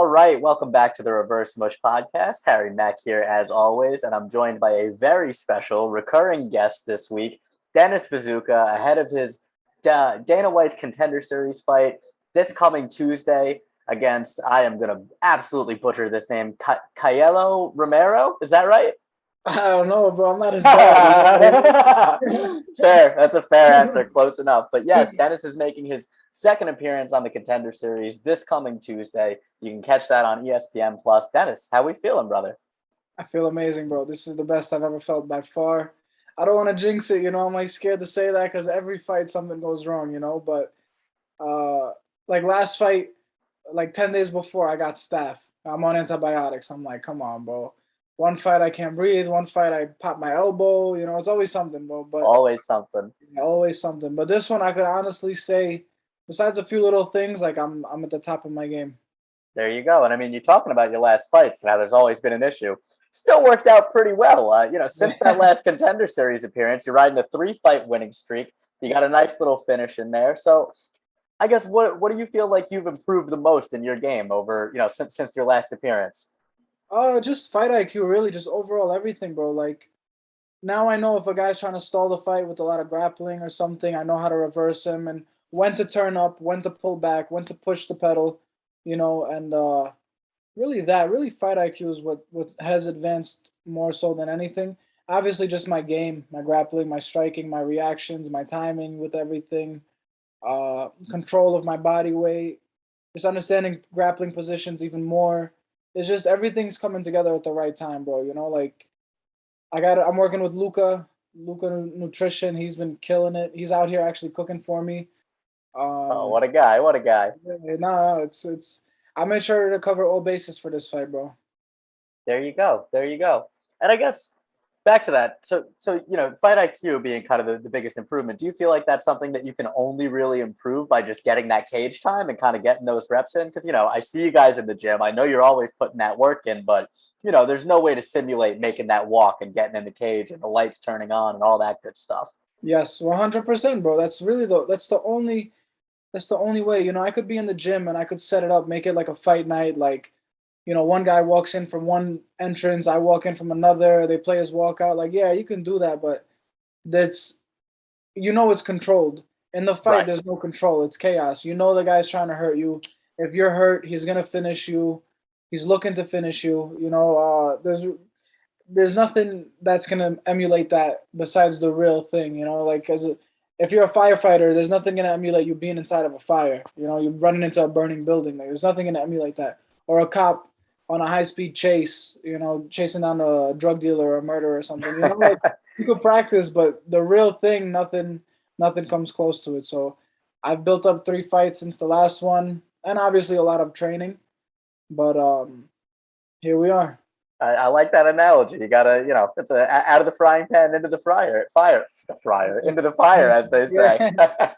All right, welcome back to the Reverse Mush podcast. Harry Mack here, as always, and I'm joined by a very special recurring guest this week, Dennis Buzukja, ahead of his Dana White's Contender Series fight this coming Tuesday against, I am going to absolutely butcher this name, Cayelo Romero. Is that right? I don't know, bro. I'm not his dad. Fair. That's a fair answer. Close enough. But yes, Dennis is making his second appearance on the Contender Series this coming Tuesday. You can catch that on ESPN Plus. Dennis, how we feeling, brother? I feel amazing, bro. This is the best I've ever felt by far. I don't want to jinx it, I'm like scared to say that because every fight something goes wrong, But like last fight, like 10 days before, I got staph. I'm on antibiotics. I'm like, come on, bro. One fight I can't breathe. One fight I pop my elbow. It's always something, bro. But Always something. always something. But this one, I could honestly say, besides a few little things, like I'm at the top of my game. There you go. And I mean, you're talking about your last fights. Now, there's always been an issue. Still worked out pretty well. Since that last Contender Series appearance, you're riding a 3-fight winning streak. You got a nice little finish in there. So, I guess what do you feel like you've improved the most in your game over since your last appearance? Just fight IQ, really, just overall everything, bro. Like now I know if a guy's trying to stall the fight with a lot of grappling or something, I know how to reverse him and when to turn up, when to pull back, when to push the pedal, and really fight IQ is what has advanced more so than anything. Obviously just my game, my grappling, my striking, my reactions, my timing with everything, control of my body weight, just understanding grappling positions even more. It's just everything's coming together at the right time, bro. Like I'm working with Luca Nutrition. He's been killing it. He's out here actually cooking for me. Oh, what a guy! What a guy! No, it's. I made sure to cover all bases for this fight, bro. There you go. There you go. And I guess back to that. So fight IQ being kind of the biggest improvement. Do you feel like that's something that you can only really improve by just getting that cage time and kind of getting those reps in? Because I see you guys in the gym. I know you're always putting that work in, but there's no way to simulate making that walk and getting in the cage and the lights turning on and all that good stuff. Yes, 100%, bro. That's the only way. I could be in the gym and I could set it up, make it like a fight night. Like, one guy walks in from one entrance, I walk in from another. They play his walkout. Like, yeah, you can do that, but that's it's controlled. In the fight, Right. there's no control. It's chaos. The guy's trying to hurt you. If you're hurt, he's gonna finish you. He's looking to finish you. There's nothing that's gonna emulate that besides the real thing. If you're a firefighter, there's nothing gonna emulate you being inside of a fire. You're running into a burning building. Like, there's nothing gonna emulate that. Or a cop on a high speed chase, chasing down a drug dealer or a murderer or something. Like you could practice, but the real thing, nothing comes close to it. So I've built up 3 fights since the last one, and obviously a lot of training. But here we are. I like that analogy. You gotta, it's out of the frying pan into the fire into the fire, as they say. Yeah.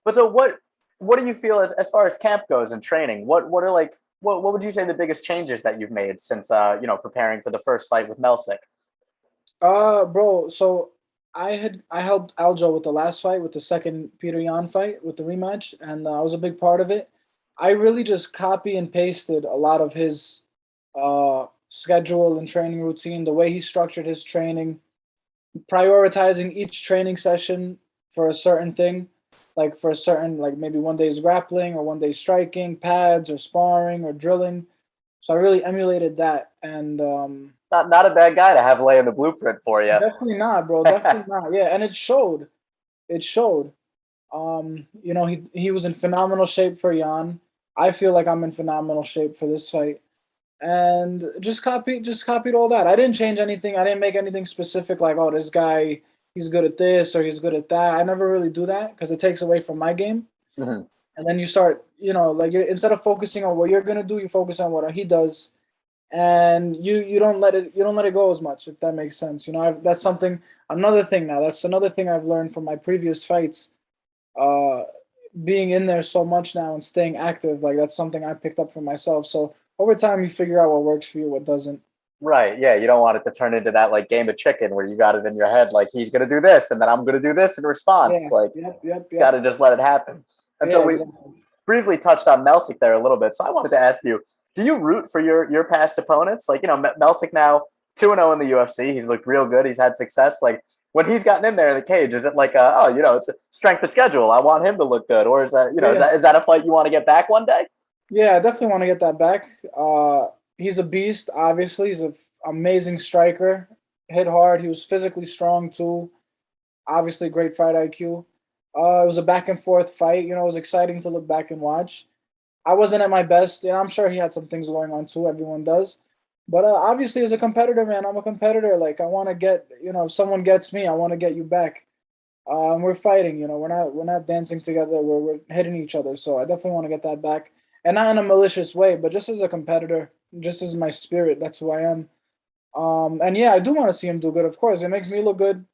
But so what do you feel as far as camp goes and training? What are like what would you say the biggest changes that you've made since preparing for the first fight with Melsick? Bro, so I helped Aljo with the last fight, with the second Peter Yan fight, with the rematch, and I was a big part of it. I really just copy and pasted a lot of his schedule and training routine, the way he structured his training, prioritizing each training session for a certain thing, like for a certain, like maybe one day is grappling or one day striking, pads or sparring or drilling. So I really emulated that, and Not a bad guy to have laying the blueprint for you. definitely not, bro. Definitely not. Yeah, and it showed. It showed. He was in phenomenal shape for Jan. I feel like I'm in phenomenal shape for this fight, and just copied all that. I didn't change anything. I didn't make anything specific like, oh, this guy, he's good at this or he's good at that. I never really do that because it takes away from my game. Mhm. And then you start, like instead of focusing on what you're gonna do, you focus on what he does, and you don't let it go as much, if that makes sense. That's something, another thing now. That's another thing I've learned from my previous fights. Uh, Being in there so much now and staying active, like that's something I picked up for myself. So over time, you figure out what works for you, what doesn't. Right. Yeah. You don't want it to turn into that like game of chicken where you got it in your head, like he's going to do this and then I'm going to do this in response. Yeah. Like, Yep. Yep. got Yep. to just let it happen. And so Yeah. we, Exactly. briefly touched on Melsick there a little bit. So I wanted to ask you, do you root for your past opponents? Like, Melsick now 2-0 in the UFC. He's looked real good. He's had success. Like, when he's gotten in there in the cage, is it like, it's a strength of schedule. I want him to look good. Or is that, is that a fight you want to get back one day? Yeah, I definitely want to get that back. He's a beast, obviously. He's an amazing striker. Hit hard. He was physically strong, too. Obviously, great fight IQ. It was a back and forth fight. It was exciting to look back and watch. I wasn't at my best, and I'm sure he had some things going on, too. Everyone does. But obviously, as a competitor, man, I'm a competitor. Like, I want to get, if someone gets me, I want to get you back. And we're fighting, we're not dancing together. We're hitting each other. So I definitely want to get that back. And not in a malicious way, but just as a competitor, just as my spirit. That's who I am. And yeah, I do want to see him do good. Of course, it makes me look good.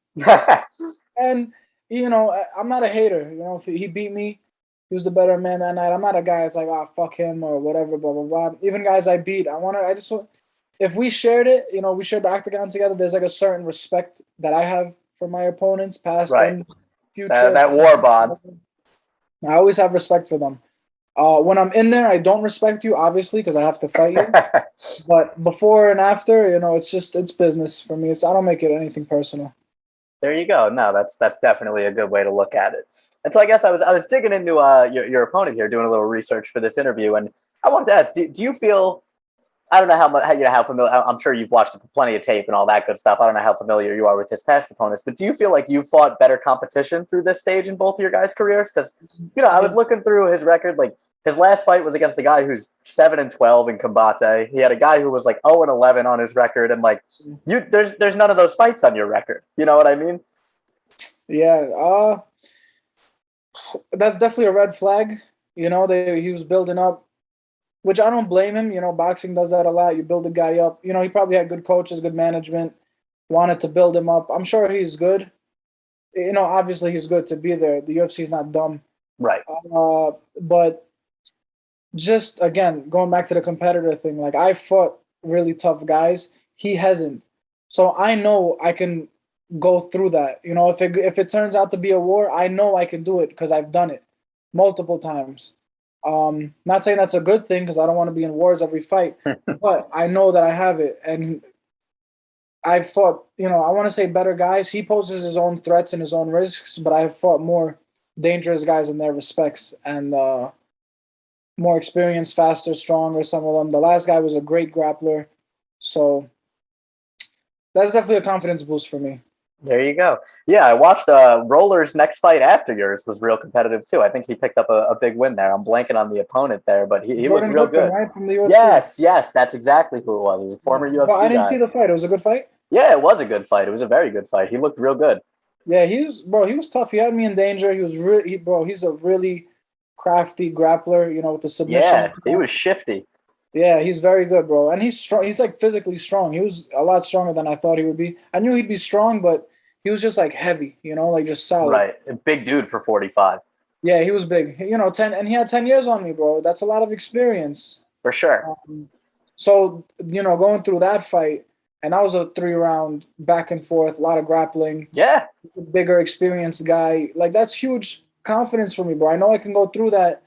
And I'm not a hater. If he beat me, he was the better man that night. I'm not a guy that's like, fuck him or whatever, blah blah blah. Even guys I beat, if we shared it, we shared the octagon together. There's like a certain respect that I have for my opponents, past and future. That war bond. I always have respect for them. When I'm in there, I don't respect you, obviously, because I have to fight you. But before and after, it's business for me. I don't make it anything personal. There you go. No, that's definitely a good way to look at it. And so I guess I was digging into your opponent here, doing a little research for this interview, and I wanted to ask: Do you feel? I don't know how familiar. I'm sure you've watched plenty of tape and all that good stuff. I don't know how familiar you are with his past opponents, but do you feel like you fought better competition through this stage in both of your guys' careers? Because I was looking through his record, like. His last fight was against a guy who's 7-12 in Combate. He had a guy who was like 0-11 on his record, and like there's none of those fights on your record. You know what I mean? Yeah. That's definitely a red flag. He was building up, which I don't blame him. Boxing does that a lot. You build a guy up. He probably had good coaches, good management, wanted to build him up. I'm sure he's good. Obviously he's good to be there. The UFC's not dumb, right? But just again, going back to the competitor thing, like I fought really tough guys. He hasn't. So I know I can go through that. If it turns out to be a war, I know I can do it because I've done it multiple times. Not saying that's a good thing because I don't want to be in wars every fight, but I know that I have it. And I fought, I want to say better guys. He poses his own threats and his own risks, but I have fought more dangerous guys in their respects and more experienced, faster, stronger, some of them. The last guy was a great grappler. So that's definitely a confidence boost for me. There you go. Yeah, I watched Roller's next fight after yours was real competitive too. I think he picked up a big win there. I'm blanking on the opponent there, but he looked real good. Right, from the UFC. Yes, that's exactly who it was. He was a former UFC guy. I didn't see the fight. It was a good fight? Yeah, it was a good fight. It was a very good fight. He looked real good. Yeah, he was tough. He had me in danger. He was he's a really crafty grappler, with the submission. Yeah, he was shifty. Yeah, he's very good, bro. And he's strong. He's like physically strong. He was a lot stronger than I thought he would be. I knew he'd be strong, but he was just like heavy, like just solid. Right. A big dude for 45. Yeah, he was big. 10, and he had 10 years on me, bro. That's a lot of experience. For sure. So, going through that fight, and that was a 3-round back and forth, a lot of grappling. Yeah. Bigger, experienced guy. Like, that's huge confidence for me, bro. I know I can go through that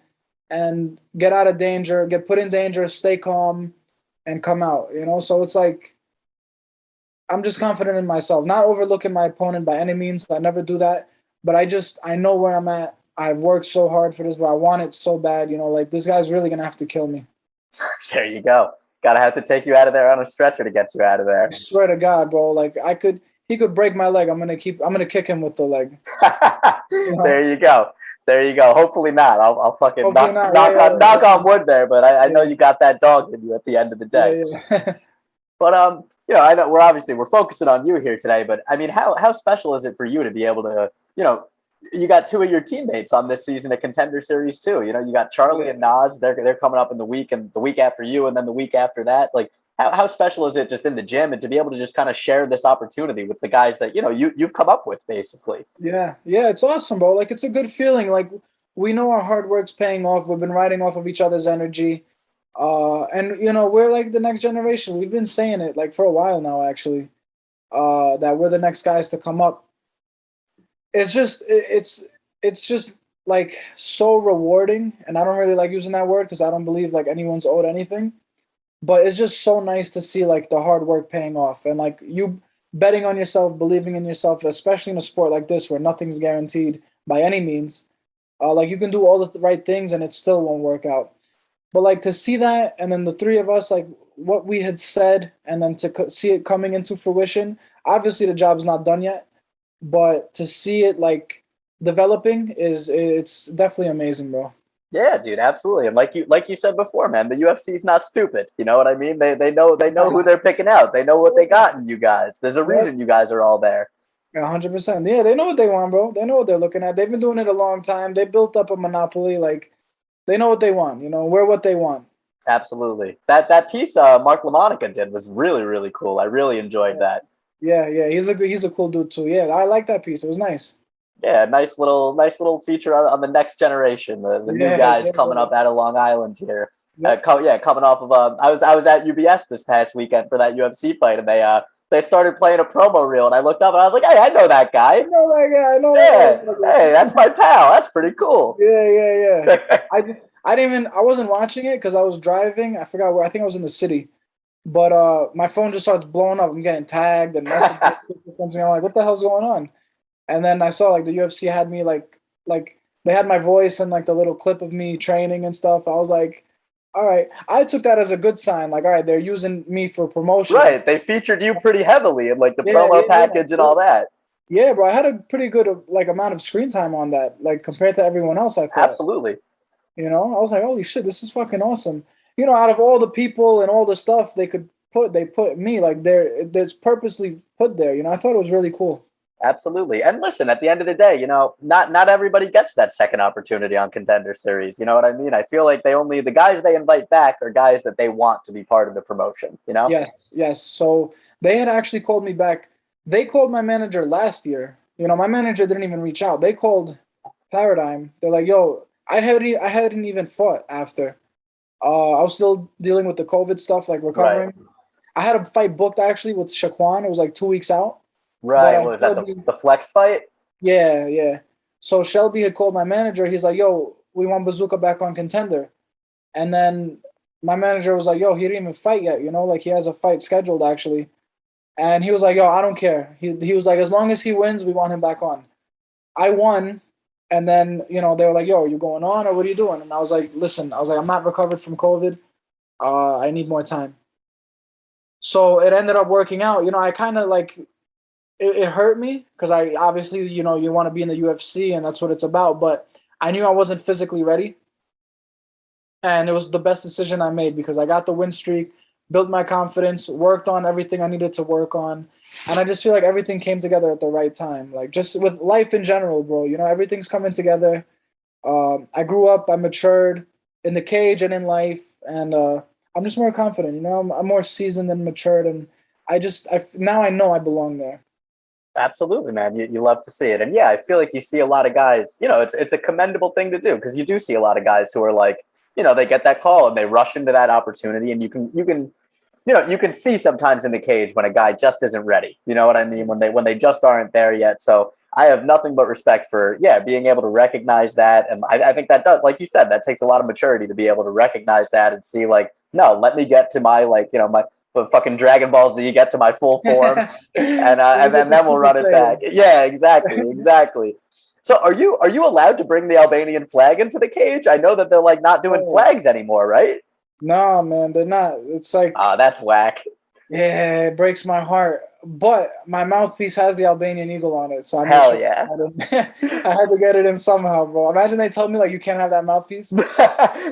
and get out of danger, get put in danger, stay calm, and come out, So it's like, I'm just confident in myself, not overlooking my opponent by any means. I never do that, but I know where I'm at. I've worked so hard for this, but I want it so bad, like this guy's really going to have to kill me. There you go. Gotta have to take you out of there on a stretcher to get you out of there. I swear to God, bro. Like he could break my leg. I'm gonna kick him with the leg. There you go. Hopefully not. I'll fucking knock on wood there, but I know you got that dog in you at the end of the day. Yeah. But I know we're focusing on you here today, but I mean, how special is it for you to be able to, you got two of your teammates on this season of Contender Series too. You got Charlie and Nas. They're coming up in the week and the week after you, and then the week after that. Like, how special is it just in the gym and to be able to just kind of share this opportunity with the guys that you've come up with, basically? Yeah, it's awesome, bro. Like, it's a good feeling. Like, we know our hard work's paying off. We've been riding off of each other's energy, and we're like the next generation. We've been saying it like for a while now, actually, that we're the next guys to come up. It's just like so rewarding, and I don't really like using that word because I don't believe like anyone's owed anything. But it's just so nice to see like the hard work paying off and like you betting on yourself, believing in yourself, especially in a sport like this where nothing's guaranteed by any means. Like you can do all the right things and it still won't work out. But like to see that, and then the three of us, like what we had said, and then to see it coming into fruition. Obviously, the job's not done yet, but to see it like developing it's definitely amazing, bro. Yeah, dude, absolutely. And like you said before, man, the UFC is not stupid. You know what I mean? They know who they're picking out. They know what they got in you guys. There's a Yep. reason you guys are all there. 100%. Yeah, they know what they want, bro. They know what they're looking at. They've been doing it a long time. They built up a monopoly. Like they know what they want. You know, we're what they want. Absolutely. That piece Mark LaMonica did was really, really cool. I really enjoyed that. Yeah, yeah. He's a cool dude too. Yeah, I like that piece. It was nice. Yeah, nice little feature on the next generation, the new Yeah, guys yeah, coming up out of Long Island here. yep. Yeah, coming off of I was at UBS this past weekend for that UFC fight, and they started playing a promo reel, and I looked up and I was like, hey, I know that I guy. know that guy. I know Yeah, that guy. hey, that's my pal. That's pretty cool. Yeah, yeah, yeah. I didn't even I wasn't watching it because I was driving. I forgot where. I think I was in the city. But my phone just starts blowing up. I'm getting tagged and messages. I'm like, what the hell's going on? And then I saw like the UFC had me like they had my voice and like the little clip of me training and stuff. I was like, all right. I took that as a good sign. Like, all right, they're using me for promotion. Right, they featured you pretty heavily in like the Yeah, promo yeah, package and yeah. all that. Yeah, bro. I had a pretty good like amount of screen time on that, like compared to everyone else, I thought. Absolutely. You know, I was like, holy shit, this is fucking awesome. You know, out of all the people and all the stuff they could put, they put me like there's purposely put there. You know, I thought it was really cool. Absolutely. And listen, at the end of the day, you know, not everybody gets that second opportunity on Contender Series. You know what I mean? I feel like the guys they invite back are guys that they want to be part of the promotion, you know? Yes, yes. So they had actually called me back. They called my manager last year. You know, my manager didn't even reach out. They called Paradigm. They're like, "Yo, I hadn't even fought after. I was still dealing with the COVID stuff, like Right. recovering. I had a fight booked actually with Shaquan. It was like 2 weeks out, but Right. What was that, Shelby, the flex fight? yeah, yeah. So Shelby had called my manager. He's like, "Yo, we want Bazooka back on Contender," and then my manager was like, "Yo, he didn't even fight yet. You know, like he has a fight scheduled actually." And he was like, "Yo, I don't care." He was like, "As long as he wins, we want him back on." I won, and then you know they were like, "Yo, are you going on or what are you doing?" And I was like, "Listen, I was like, I'm not recovered from COVID. I need more time." So it ended up working out. You know, I kind of like it hurt me because I obviously you know you want to be in the UFC and that's what it's about. But I knew I wasn't physically ready, and it was the best decision I made because I got the win streak, built my confidence, worked on everything I needed to work on, and I just feel like everything came together at the right time. Like just with life in general, bro. You know, everything's coming together. I grew up, I matured in the cage and in life, and I'm just more confident. You know, I'm more seasoned and matured, and now I know I belong there. Absolutely, man. You love to see it. And yeah, I feel like you see a lot of guys, you know, it's a commendable thing to do because you do see a lot of guys who are like, you know, they get that call and they rush into that opportunity and you know, you can see sometimes in the cage when a guy just isn't ready. You know what I mean? When they just aren't there yet. So I have nothing but respect for being able to recognize that. And I think that does, like you said, that takes a lot of maturity to be able to recognize that and see like, no, let me get to my like, you know, my fucking Dragon Balls that you get to my full form and then we'll run it back. Yeah, exactly, exactly. So are you allowed to bring the Albanian flag into the cage? I know that they're like not doing Oh, flags anymore, right? no, man, they're not. It's like, Ah, that's whack. yeah, it breaks my heart. But my mouthpiece has the Albanian eagle on it, so I made Hell sure yeah. I had to get it in somehow, bro. Imagine they told me like you can't have that mouthpiece.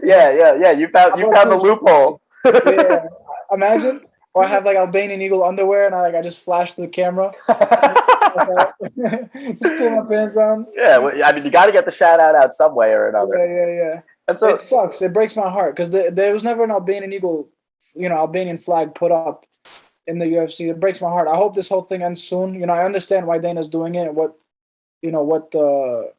Yeah. I You would found the feel loophole. yeah. Imagine, or I have like Albanian eagle underwear, and I just flash the camera, just pull my pants on. Yeah, well, I mean, you got to get the shout out some way or another. Yeah, yeah, yeah. And It so, sucks. It breaks my heart because there was never an Albanian eagle, you know, Albanian flag put up in the UFC. It breaks my heart. I hope this whole thing ends soon. You know, I understand why Dana's doing it and what you know what the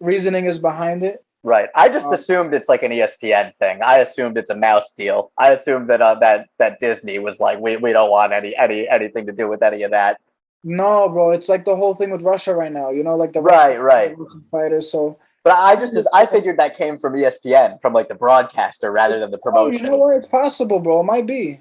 reasoning is behind it. right. I just Um, assumed it's like an ESPN thing. I assumed it's a mouse deal. I assumed that that Disney was like, we don't want anything to do with any of that. no, bro, it's like the whole thing with Russia right now. You know, like the Right, Russian right. Russian fighters. So. But I figured that came from ESPN, from like the broadcaster rather than the Oh, you promotion. know what? It's possible, bro. It might be.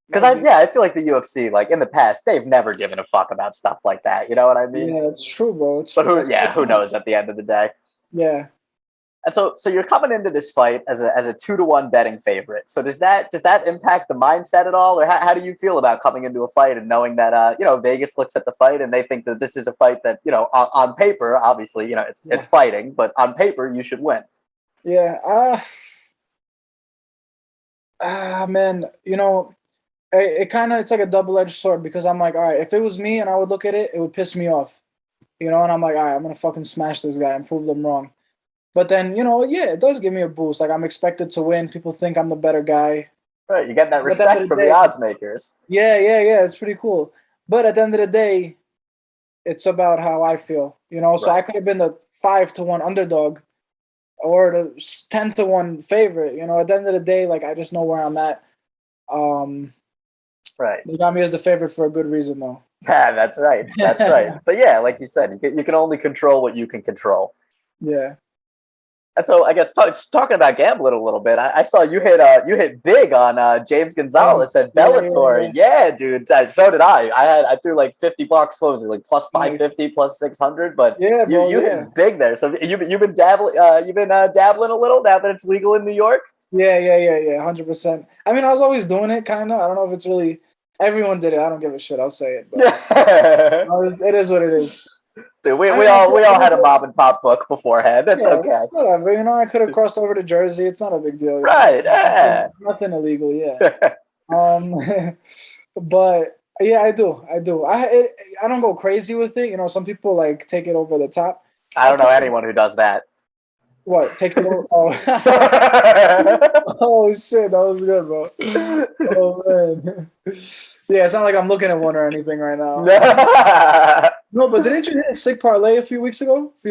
Because I feel like the UFC, like in the past, they've never given a fuck about stuff like that. You know what I mean? Yeah, it's true, bro. It's But true. who knows at the end of the day? Yeah. And so you're coming into this fight as a 2-1 betting favorite. So does that impact the mindset at all, or how do you feel about coming into a fight and knowing that Vegas looks at the fight and they think that this is a fight that on paper, obviously it's fighting, but on paper you should win. Yeah. Man, it's like a double-edged sword because I'm like, all right, if it was me and I would look at it, it would piss me off, and I'm like, all right, I'm gonna fucking smash this guy and prove them wrong. But then, it does give me a boost. Like I'm expected to win. People think I'm the better guy. Right, you get that respect from the odds makers. Yeah. It's pretty cool. But at the end of the day, it's about how I feel, So I could have been the 5-1 underdog or the 10-1 favorite, At the end of the day, like I just know where I'm at. Right. They got me as the favorite for a good reason, though. Yeah, that's right. That's right. But yeah, like you said, you can only control what you can control. Yeah. And so I guess talking about gambling a little bit, I saw you hit big on James Gonzalez at Bellator. Yeah, dude. So did I. I threw like $50. What was it, like plus 550, plus 600? But yeah, bro, you hit big there. So you've been dabbling. Dabbling a little now that it's legal in New York. Yeah. 100%. I mean, I was always doing it, kind of. I don't know if it's really everyone did it. I don't give a shit. I'll say it. But it is what it is. Dude, we all had a mom and pop book beforehand. That's okay. Whatever. I could have crossed over to Jersey. It's not a big deal. Right. Yeah. Nothing illegal. Yeah. But yeah, I do. I don't go crazy with it. Some people like take it over the top. I don't know anyone who does that. What? Take it over? Oh. Oh shit, that was good, bro. Oh man. Yeah, it's not like I'm looking at one or anything right now. No, but didn't you hit a sick parlay a few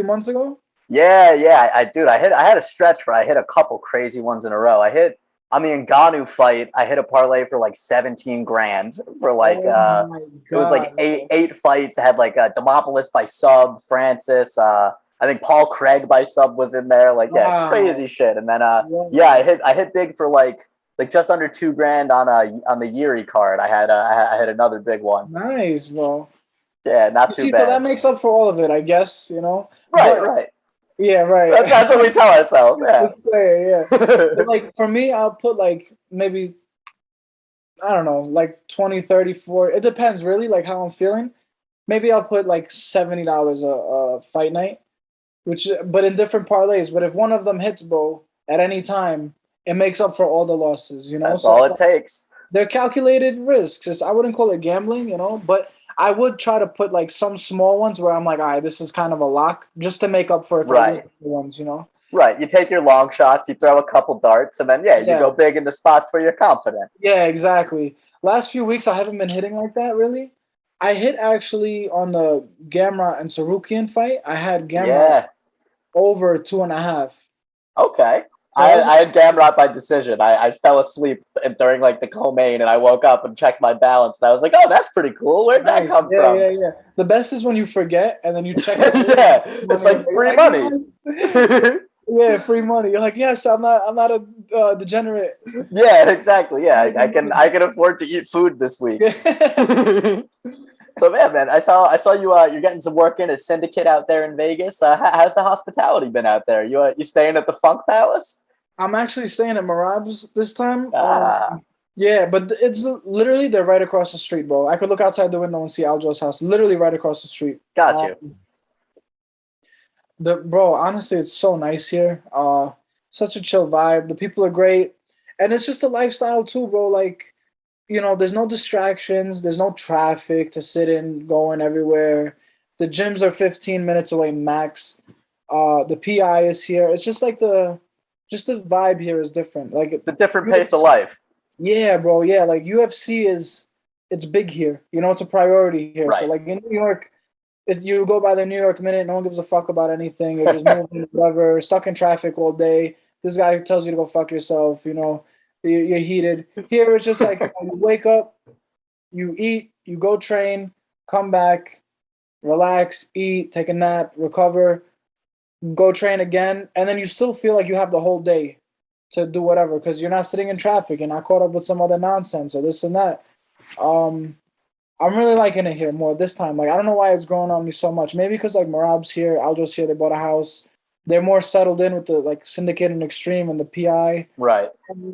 months ago? Yeah. I had a stretch where I hit a couple crazy ones in a row. I hit on the Ngannou fight. I hit a parlay for like 17 grand for like it was like eight fights. I had like Demopoulos by sub, Francis. I think Paul Craig by sub was in there. Like crazy shit. And then I hit big for like just under $2,000 on the Yuri card. I had another big one. Nice, bro. Yeah, not too bad. So that makes up for all of it, I guess. Right. Yeah, right. That's what we tell ourselves. Yeah. Yeah. But like for me, I'll put like maybe I don't know, like 20, 30, 40. It depends really, like how I'm feeling. Maybe I'll put like $70 a fight night, but in different parlays. But if one of them hits, bro, at any time, it makes up for all the losses. That's all it takes. They're calculated risks. I wouldn't call it gambling, but I would try to put like some small ones where I'm like, all right, this is kind of a lock, just to make up for it. Right. The ones, Right. You take your long shots, you throw a couple darts, and then you go big in the spots where you're confident. Yeah, exactly. Last few weeks, I haven't been hitting like that really. I hit actually on the Gamrot and Sarukian fight. I had Gamrot over 2.5. Okay. I had Gamrot by decision. I fell asleep during like the co-main, and I woke up and checked my balance, and I was like, "Oh, that's pretty cool. Where'd that come from?" Yeah. The best is when you forget, and then you check. It's like free money. Yeah, free money. You're like, yes, I'm not a degenerate. Yeah, exactly. Yeah, I can afford to eat food this week. So man, I saw you. You're getting some work in at Syndicate out there in Vegas. How's the hospitality been out there? You staying at the Funk Palace? I'm actually staying at Marab's this time. Yeah, but it's literally they're right across the street, bro. I could look outside the window and see Aljo's house, literally right across the street. Got you. Bro, honestly, it's so nice here. Such a chill vibe. The people are great, and it's just a lifestyle too, bro. Like, there's no distractions. There's no traffic to sit in, going everywhere. The gyms are 15 minutes away max. The PI is here. It's just like the vibe here is different. Like the different pace of life. Yeah, bro. Yeah, like UFC it's big here. It's a priority here. Right. So like in New York, you go by the New York Minute, no one gives a fuck about anything. You're just moving, whatever, stuck in traffic all day. This guy tells you to go fuck yourself. You're heated. Here it's just like you wake up, you eat, you go train, come back, relax, eat, take a nap, recover. go train again, and then you still feel like you have the whole day to do whatever because you're not sitting in traffic and not caught up with some other nonsense or this and that. Um, I'm really liking it here more this time. Like I don't know why it's growing on me so much. Maybe because like Marab's here, Aljo's here. They bought a house. They're more settled in with the like syndicate and extreme and the PI. Right.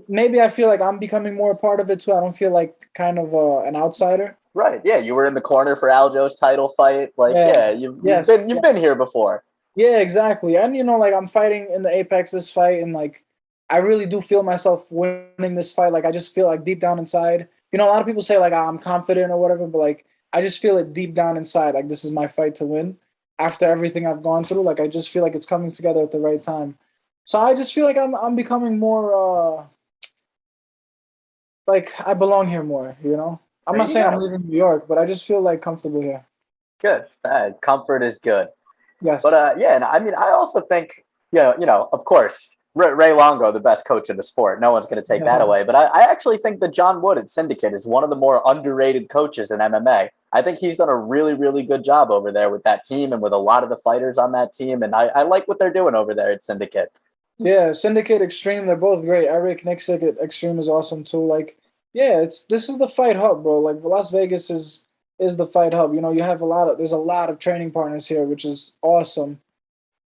Maybe I feel like I'm becoming more a part of it too. I don't feel like kind of an outsider. Right. Yeah, you were in the corner for Aljo's title fight. Like, Yeah. yeah, Yes. you've been here before. Yeah, exactly. And like I'm fighting in the Apex this fight, and like I really do feel myself winning this fight. Like I just feel like deep down inside, a lot of people say like I'm confident or whatever, but like I just feel it deep down inside. Like this is my fight to win. After everything I've gone through, like I just feel like it's coming together at the right time. So I just feel like I'm becoming more like I belong here more. I'm There not you saying I'm go. leaving New York, but I just feel like comfortable here. Good. Comfort is good. But Yes. yeah, and I mean, I also think, of course, Ray Longo, the best coach in the sport. No one's going to take that away. But I actually think that John Wood at Syndicate is one of the more underrated coaches in MMA. I think he's done a really, really good job over there with that team and with a lot of the fighters on that team. And I like what they're doing over there at Syndicate. Yeah, Syndicate Extreme, they're both great. Eric Nixick at Extreme is awesome too. Like, yeah, this is the fight hub, bro. Like Las Vegas is the fight hub. You have there's a lot of training partners here, which is awesome.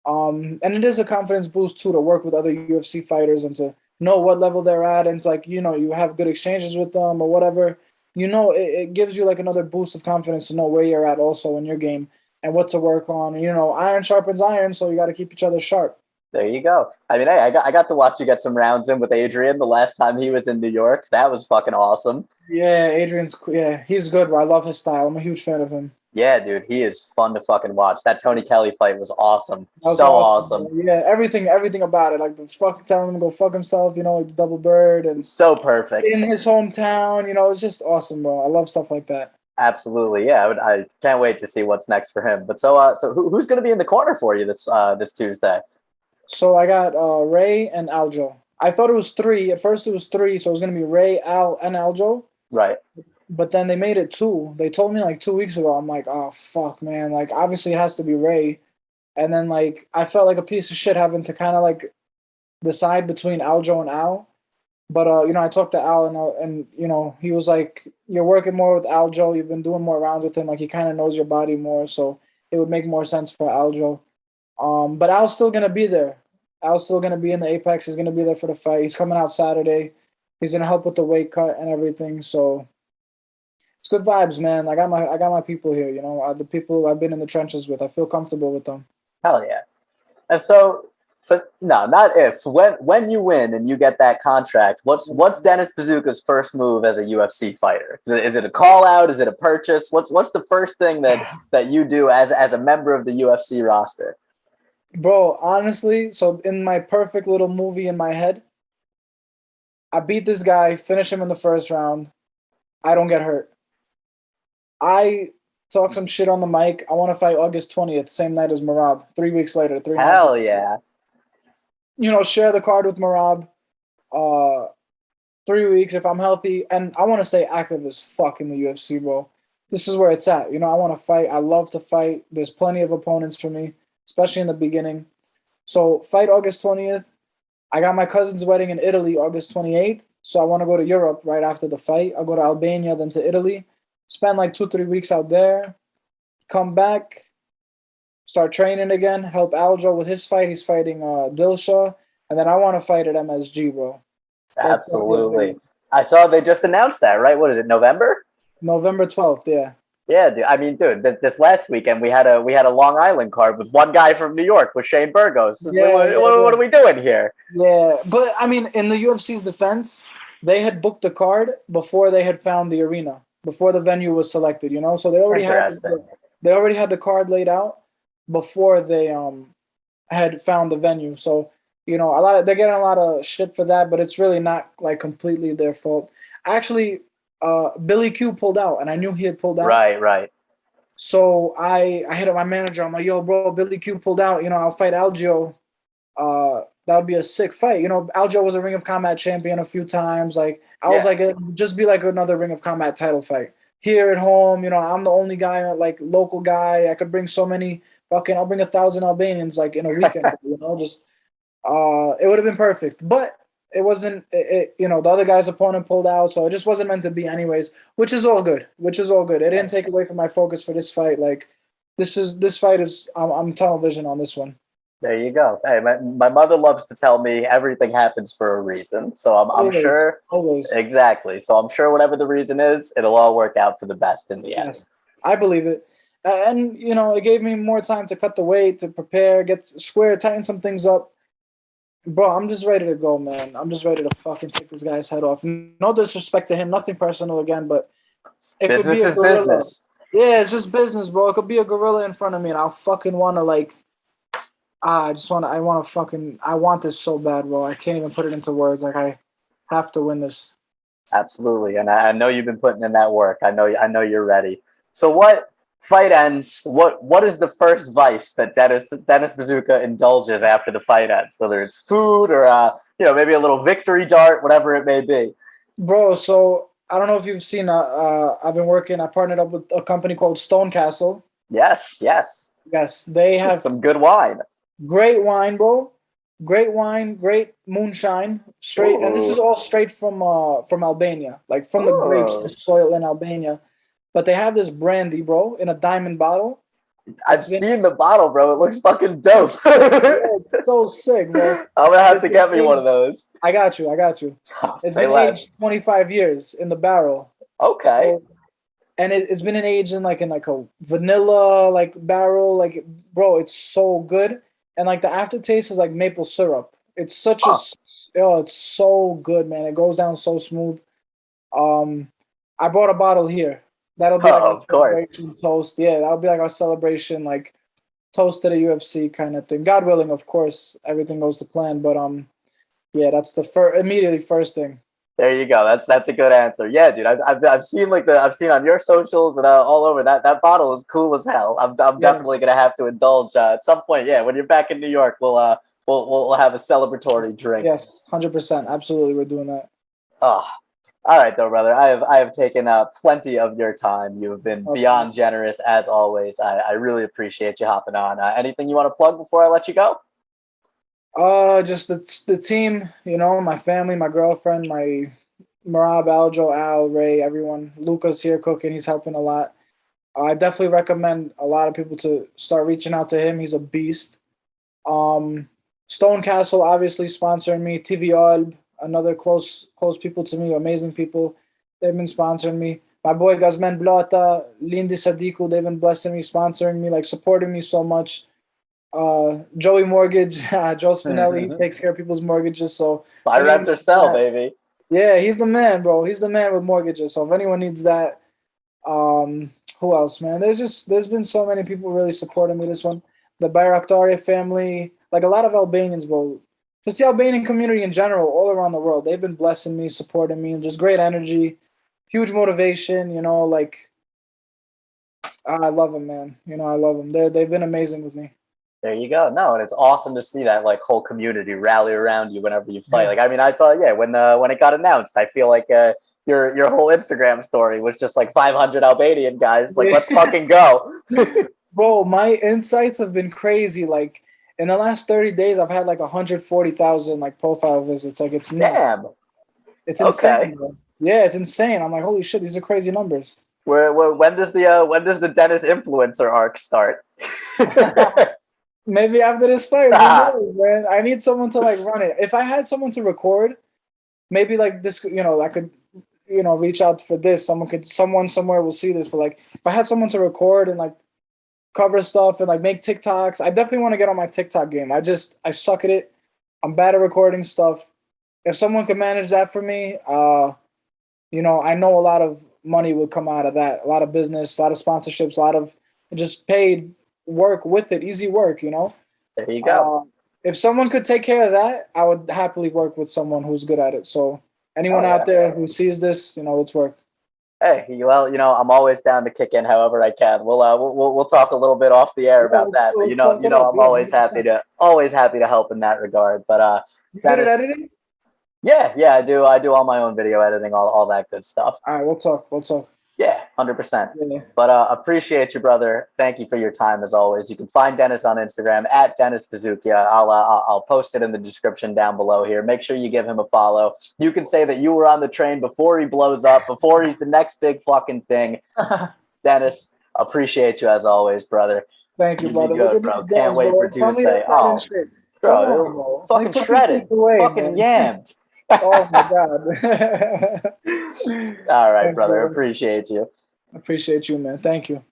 And it is a confidence boost too to work with other UFC fighters and to know what level they're at and to, like, you have good exchanges with them or whatever. It gives you like another boost of confidence to know where you're at also in your game and what to work on. And iron sharpens iron, so you got to keep each other sharp. There you go. I mean, hey, I got to watch you get some rounds in with Adrian the last time he was in New York. That was fucking awesome. Yeah, he's good, bro. I love his style. I'm a huge fan of him. Yeah, dude, he is fun to fucking watch. That Tony Kelly fight was awesome. That was So awesome, awesome. bro. Yeah, everything about it. Like the fuck telling him to go fuck himself, like the double bird and So perfect. in his hometown, it's just awesome, bro. I love stuff like that. Absolutely. Yeah, I can't wait to see what's next for him. But so who's going to be in the corner for you this Tuesday? So I got Ray and Aljo. I thought it was three. At first it was three, so it was gonna be Ray, Al, and Aljo. Right. But then they made it two. They told me like 2 weeks ago. I'm like, oh fuck, man. Like obviously it has to be Ray. And then like I felt like a piece of shit having to kind of like decide between Aljo and Al. But I talked to Al and he was like, you're working more with Aljo. You've been doing more rounds with him. Like he kind of knows your body more, so it would make more sense for Aljo. But Al's still gonna be there. Al's still gonna be in the Apex. He's gonna be there for the fight. He's coming out Saturday. He's gonna help with the weight cut and everything. So it's good vibes, man. I got my people here. The people I've been in the trenches with. I feel comfortable with them. Hell yeah. And so no, not if. When you win and you get that contract, what's Dennis Buzukja's first move as a UFC fighter? Is it a call out? Is it a purchase? What's the first thing that you do as a member of the UFC roster? Bro, honestly, so in my perfect little movie in my head, I beat this guy, finish him in the first round. I don't get hurt. I talk some shit on the mic. I want to fight August 20th, same night as Marab. 3 weeks later, 3 months. Hell yeah. Share the card with Marab. 3 weeks if I'm healthy, and I want to stay active as fuck in the UFC, bro. This is where it's at. I want to fight. I love to fight. There's plenty of opponents for me, especially in the beginning. So fight August 20th. I got my cousin's wedding in Italy August 28th. So I want to go to Europe right after the fight. I'll go to Albania, then to Italy. Spend like 2-3 weeks out there. Come back. Start training again. Help Aljo with his fight. He's fighting Dilsha. And then I want to fight at MSG, bro. Absolutely. I saw they just announced that, right? What is it, November? November 12th, yeah. Yeah, dude. I mean, dude, this last weekend we had a Long Island card with one guy from New York with Shane Burgos. What are we doing here? Yeah, but I mean, in the UFC's defense, they had booked the card before they had found the arena, before the venue was selected. So they already had the card laid out before they had found the venue. So they're getting a lot of shit for that, but it's really not like completely their fault. Actually, Billy Q pulled out, and I knew he had pulled out. Right. So I hit up my manager. I'm like, yo, bro, Billy Q pulled out. I'll fight Aljo. That would be a sick fight. Aljo was a Ring of Combat champion a few times. Like I was like, it would just be like another Ring of Combat title fight here at home. I'm the only guy, like local guy. I could bring so many fucking, I'll bring 1,000 Albanians like in a weekend. You know, just it would have been perfect, but it wasn't. You know, the other guy's opponent pulled out, so it just wasn't meant to be, anyways. Which is all good. Which is all good. It didn't take away from my focus for this fight. Like, this fight is. I'm tunnel vision on this one. There you go. Hey, my mother loves to tell me everything happens for a reason. So I'm Always, sure. always. Exactly. So I'm sure whatever the reason is, it'll all work out for the best in the end. Yes, I believe it. And you know, it gave me more time to cut the weight, to prepare, get square, tighten some things up. Bro, I'm just ready to go, man. I'm just ready to fucking take this guy's head off. No disrespect to him, nothing personal again, but it could be Business a is gorilla. business. Yeah, it's just business, bro. It could be a gorilla in front of me, and I'll fucking want to like. I want this so bad, bro. I can't even put it into words. Like, I have to win this. Absolutely. And I know you've been putting in that work. I know you're ready. So what fight ends? What is the first vice that Dennis Buzukja indulges after the fight ends? Whether it's food or maybe a little victory dart, whatever it may be. Bro, so I don't know if you've seen. I partnered up with a company called Stone Castle. Yes. Yes, they have some good wine. Great wine, bro. Great wine, great moonshine. Straight, and this is all straight from Albania, like from the grapes, the soil in Albania. But they have this brandy, bro, in a diamond bottle. I've seen the bottle, bro. It looks fucking dope. Yeah, it's so sick, bro. I'm gonna have to get me one of those. I got you. It's been aged 25 years in the barrel. Okay. So, and it's been aged in like a vanilla like barrel, like, bro, it's so good. And like the aftertaste is like maple syrup. It's such it's so good, man. It goes down so smooth. I brought a bottle here. That'll be like a celebration toast. Yeah, that'll be like our celebration, like toast to the UFC kind of thing. God willing, of course, everything goes to plan. But yeah, that's the immediately first thing. There you go. That's a good answer. Yeah, dude. I've seen I've seen on your socials and all over that bottle is cool as hell. I'm definitely gonna have to indulge at some point. Yeah, when you're back in New York, we'll have a celebratory drink. Yes, 100%. Absolutely, we're doing that. Oh, all right, though, brother. I have taken plenty of your time. You have been beyond generous as always. I really appreciate you hopping on. Anything you want to plug before I let you go? Just the team, you know, my family, my girlfriend, my Marab, Aljo, Al, Ray, everyone. Luca's here cooking. He's helping a lot. I definitely recommend a lot of people to start reaching out to him. He's a beast. Stone Castle, obviously sponsoring me. TV Alb, another close people to me, amazing people. They've been sponsoring me. My boy Gazmen Blota, Lindy Sadiku, they've been blessing me, sponsoring me, like supporting me so much. Joey Mortgage, Joe Spinelli, he takes care of people's mortgages. So buy, rent, or sell, baby. Yeah, he's the man, bro. He's the man with mortgages. So if anyone needs that, who else, man? There's been so many people really supporting me this one. The Bayraktari family, like a lot of Albanians, bro. Just the Albanian community in general, all around the world. They've been blessing me, supporting me, and just great energy, huge motivation. You know, like I love them, man. You know, I love them. They've been amazing with me. There you go. No, and it's awesome to see that like whole community rally around you whenever you fight. Yeah. Like, I mean, I saw, when it got announced, I feel like your whole Instagram story was just like 500 Albanian guys. Like, let's fucking go. Bro, my insights have been crazy. Like in the last 30 days, I've had like 140,000 like profile visits. Like it's nuts. Damn. It's insane. Bro. Yeah, it's insane. I'm like, holy shit, these are crazy numbers. When does the Dennis influencer arc start? Maybe after this fight, man. I need someone to like run it. If I had someone to record, maybe like this, you know, I could, you know, reach out for this. Someone somewhere will see this. But like, if I had someone to record and like cover stuff and like make TikToks, I definitely want to get on my TikTok game. I suck at it. I'm bad at recording stuff. If someone could manage that for me, you know, I know a lot of money would come out of that. A lot of business, a lot of sponsorships, a lot of just paid work with it, easy work, you know. There you go. If someone could take care of that, I would happily work with someone who's good at it. So anyone out there who sees this, you know, let's work. Hey, well, you know, I'm always down to kick in however I can. We'll talk a little bit off the air about that. But you know, I'm always happy to help in that regard. But you good at editing? Yeah, I do all my own video editing, all that good stuff. All right, we'll talk. Yeah. 100%. Yeah. But appreciate you, brother. Thank you for your time as always. You can find Dennis on Instagram at Dennis Buzukja. I'll post it in the description down below here. Make sure you give him a follow. You can say that you were on the train before he blows up, before he's the next big fucking thing. Dennis, appreciate you as always, brother. Thank you, You brother. be good, Look at bro. these Can't guns, wait bro. for Tell me Tuesday. that's not in shape. Come on, Bro, bro. fucking Let me put shredded. this shit away, Fucking man. yammed. Oh my god. All right, Thank brother. you. Appreciate you. Appreciate you, man. Thank you.